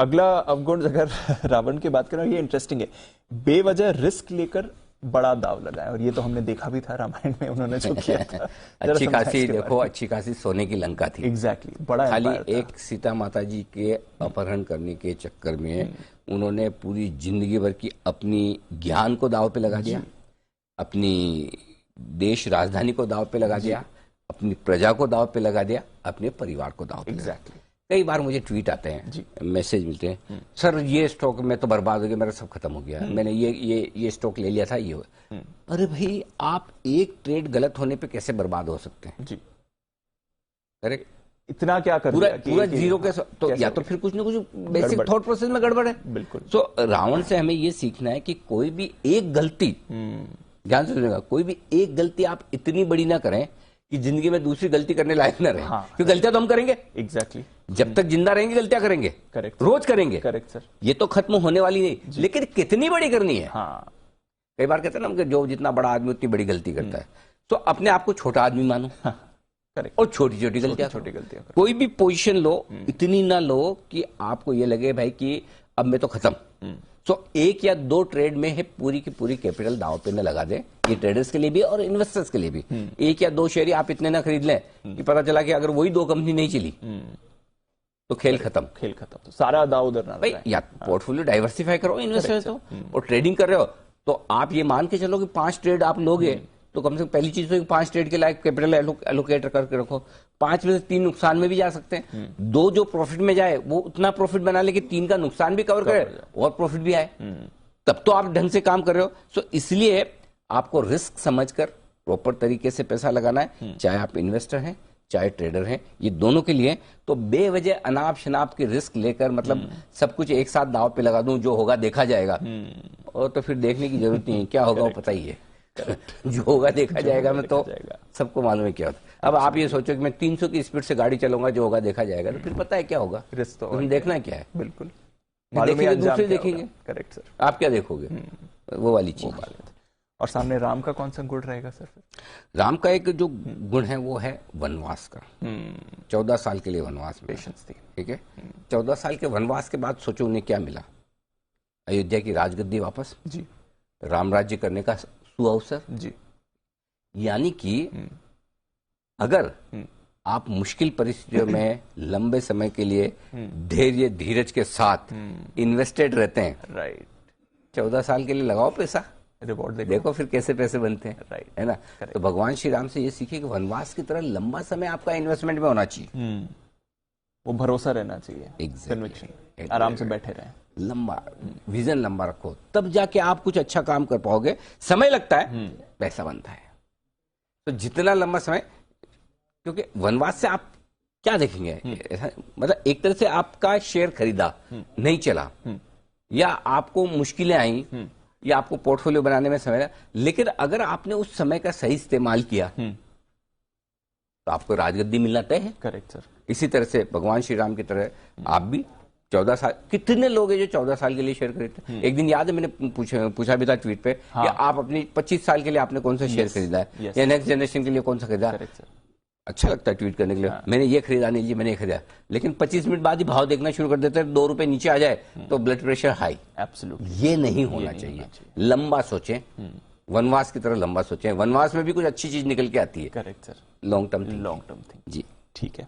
अगला अवगुण अगर रावण की बात करें, ये इंटरेस्टिंग है, बेवजह रिस्क लेकर बड़ा दाव लगाए। और ये तो हमने देखा भी था रामायण में उन्होंने जो किया था। अच्छी खासी देखो, अच्छी खासी सोने की लंका थी। एग्जैक्टली, बड़ा खाली एक सीता माता जी के अपहरण करने के चक्कर में उन्होंने पूरी जिंदगी भर की अपनी ज्ञान को दाव पे लगा दिया, अपनी देश राजधानी को दाव पे लगा दिया, अपनी प्रजा को दाव पे लगा दिया, अपने परिवार को दाव पे लगा दिया। कई बार मुझे ट्वीट आते हैं, मैसेज मिलते हैं, सर ये स्टॉक में तो बर्बाद हो गया, मेरा सब खत्म हो गया, मैंने ये स्टॉक ले लिया था, ये हो। अरे भाई, आप एक ट्रेड गलत होने पे कैसे बर्बाद हो सकते हैं जी? करेक्ट, इतना क्या कर पूरा जीरो के तो या तो फिर कुछ ना कुछ बेसिक थॉट प्रोसेस में गड़बड़ है। बिल्कुल। तो रावण से हमें ये सीखना है कि कोई भी एक गलती, ध्यान से सुनिएगा, कोई भी एक गलती आप इतनी बड़ी ना करें कि जिंदगी में दूसरी गलती करने लायक ना रहे। क्योंकि गलतियां तो हम करेंगे, एग्जैक्टली, जब तक जिंदा रहेंगे गलतियां करेंगे। करेक्ट, रोज करेंगे। करेक्ट सर, ये तो खत्म होने वाली नहीं, लेकिन कितनी बड़ी करनी है। कई बार कहते हैं ना, जो जितना बड़ा आदमी उतनी बड़ी गलती करता है। तो अपने आप को छोटा आदमी मानो, करेक्ट, और छोटी छोटी गलतियां, कोई भी पोजीशन लो, इतनी ना लो कि आपको ये लगे भाई कि अब मैं तो खत्म। तो एक या दो ट्रेड में है पूरी की पूरी कैपिटल दांव पे न लगा दे। ये ट्रेडर्स के लिए भी और इन्वेस्टर्स के लिए भी। एक या दो शेयर ही आप इतने ना खरीद लें कि पता चला कि अगर वही दो कंपनी नहीं चली तो खेल खत्म। तो सारा दाव उधर ना भाई, या पोर्टफोलियो डाइवर्सिफाई करो, इन्वेस्टर्स हो और ट्रेडिंग कर रहे हो तो आप ये मान के चलो कि 5 ट्रेड आप लोगे तो कम से कम पहली चीज तो 5 ट्रेड के लायक कैपिटल एलोकेट करके रखो। 5 में से 3 नुकसान में भी जा सकते हैं, 2 जो प्रॉफिट में जाए वो उतना प्रॉफिट बना ले कि 3 का नुकसान भी कवर करे और प्रॉफिट भी आए, तब तो आप ढंग से काम कर रहे हो। सो इसलिए आपको रिस्क समझकर प्रॉपर तरीके से पैसा लगाना है, चाहे आप इन्वेस्टर हैं चाहे ट्रेडर हैं, ये दोनों के लिए। तो बेवजह अनाप शनाप के रिस्क लेकर मतलब सब कुछ एक साथ दांव पे लगा दूं, जो होगा देखा जाएगा, और तो फिर देखने की जरूरत नहीं है, क्या होगा वो पता ही है। जो होगा देखा जाएगा, मैं तो सबको मालूम है क्या होता। अब आप ये सोचो कि मैं 300 की स्पीड से गाड़ी चलाऊंगा, जो होगा देखा जाएगा, तो फिर पता है क्या होगा, रिस्क तो देखना क्या है। बिल्कुल, देखेंगे दूसरे देखेंगे। करेक्ट सर, आप क्या देखोगे, वो वाली चीज। और सामने राम का कौन सा गुण रहेगा सर? राम का एक जो गुण है वो है वनवास का। 14 साल के लिए वनवास, पेशेंस थी, ठीक है। 14 साल के वनवास के बाद सोचो उन्हें क्या मिला, अयोध्या की राजगद्दी वापस जी, राम राज्य करने का सुअवसर जी। यानी कि अगर आप मुश्किल परिस्थितियों में लंबे समय के लिए धैर्य धीरज के साथ इन्वेस्टेड रहते हैं, राइट, 14 साल के लिए लगाओ पैसा, रिवॉर्ड देखो फिर कैसे पैसे बनते हैं, राइट, है ना। तो भगवान श्री राम से ये सीखे कि वनवास की तरह लंबा समय आपका इन्वेस्टमेंट में होना चाहिए, वो भरोसा रहना चाहिए, कन्विक्शन, आराम से बैठे रहें, लंबा विजन लंबा रखो, तब जाके आप कुछ अच्छा काम कर पाओगे। समय लगता है, पैसा बनता है। तो जितना लंबा समय, क्योंकि वनवास से आप क्या देखेंगे, मतलब एक तरह से आपका शेयर खरीदा नहीं चला, या आपको मुश्किलें आई, या आपको पोर्टफोलियो बनाने में समय लगा, लेकिन अगर आपने उस समय का सही इस्तेमाल किया तो आपको राजगद्दी मिलना तय है। Correct sir. इसी तरह से भगवान श्री राम की तरह आप भी 14 साल, कितने लोग हैं जो 14 साल के लिए शेयर खरीदते हैं? एक दिन याद है मैंने पूछा भी था ट्वीट पे, कि आप अपनी 25 साल के लिए आपने कौन सा शेयर खरीदा है, या नेक्स्ट जनरेशन के लिए कौन सा खरीदा। अच्छा लगता है ट्वीट करने के लिए, मैंने ये खरीदा, नहीं जी मैंने ये खरीदा, लेकिन 25 मिनट बाद ही भाव देखना शुरू कर देते हैं, 2 रुपए नीचे आ जाए तो ब्लड प्रेशर हाई। एब्सोल्युटली, ये नहीं होना चाहिए। लंबा सोचें, वनवास की तरह लंबा सोचें, वनवास में भी कुछ अच्छी चीज निकल के आती है। Correct sir, long term thing जी, ठीक है।